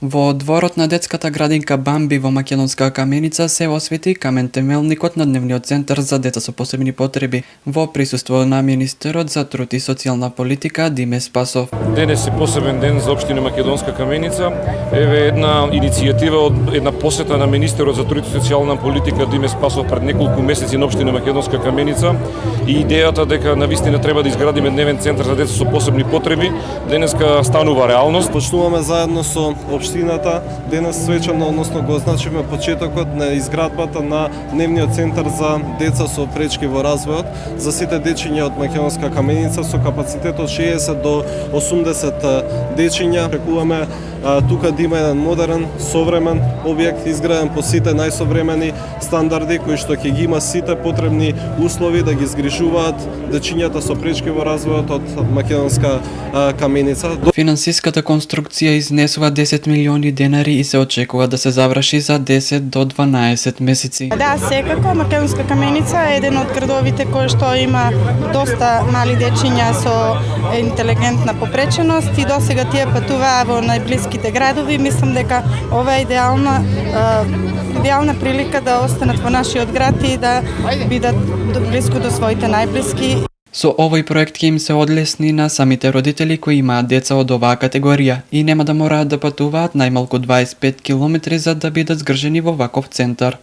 Во дворот на детската градинка Бамби во Македонска Каменица се освети камен темелникот на дневниот центар за деца со посебни потреби во присуство на министерот за труд и социјална политика Диме Спасов. Денес е посебен ден за општина Македонска Каменица. Еве една иницијатива од една посета на министерот за труд и социјална политика Диме Спасов пред неколку месеци на општина Македонска Каменица и идејата дека навистина треба да изградиме дневен центар за деца со посебни потреби денеска станува реалност. Почнуваме заедно со општината денес свечано, односно го означиме почетокот на изградбата на дневниот центар за деца со пречки во развојот за сите дечиња од Македонска Каменица со капацитет од 60 до 80 дечиња. Очекуваме тука да има еден модерен, современ објект изграден по сите најсовремени стандарди кои што ќе ги има сите потребни услови да ги згрижуваат дечињата со пречки во развојот од Македонска Каменица. Финансиската конструкција изнесува 10 милиони денари и се очекува да се заврши за 10 до 12 месеци. Да, секако Македонска Каменица е еден од градовите кој што има доста мали дечиња со интелигентна попреченост и досега тие патуваа во најблиските градови. Мислам дека ова е идеална прилика да останат во нашиот град и да бидат блиску до своите најблиски. Со овој проект ќе им се одлесни на самите родители кои имаат деца од оваа категорија и нема да мораат да патуваат најмалку 25 километри за да бидат згржени во ваков центар.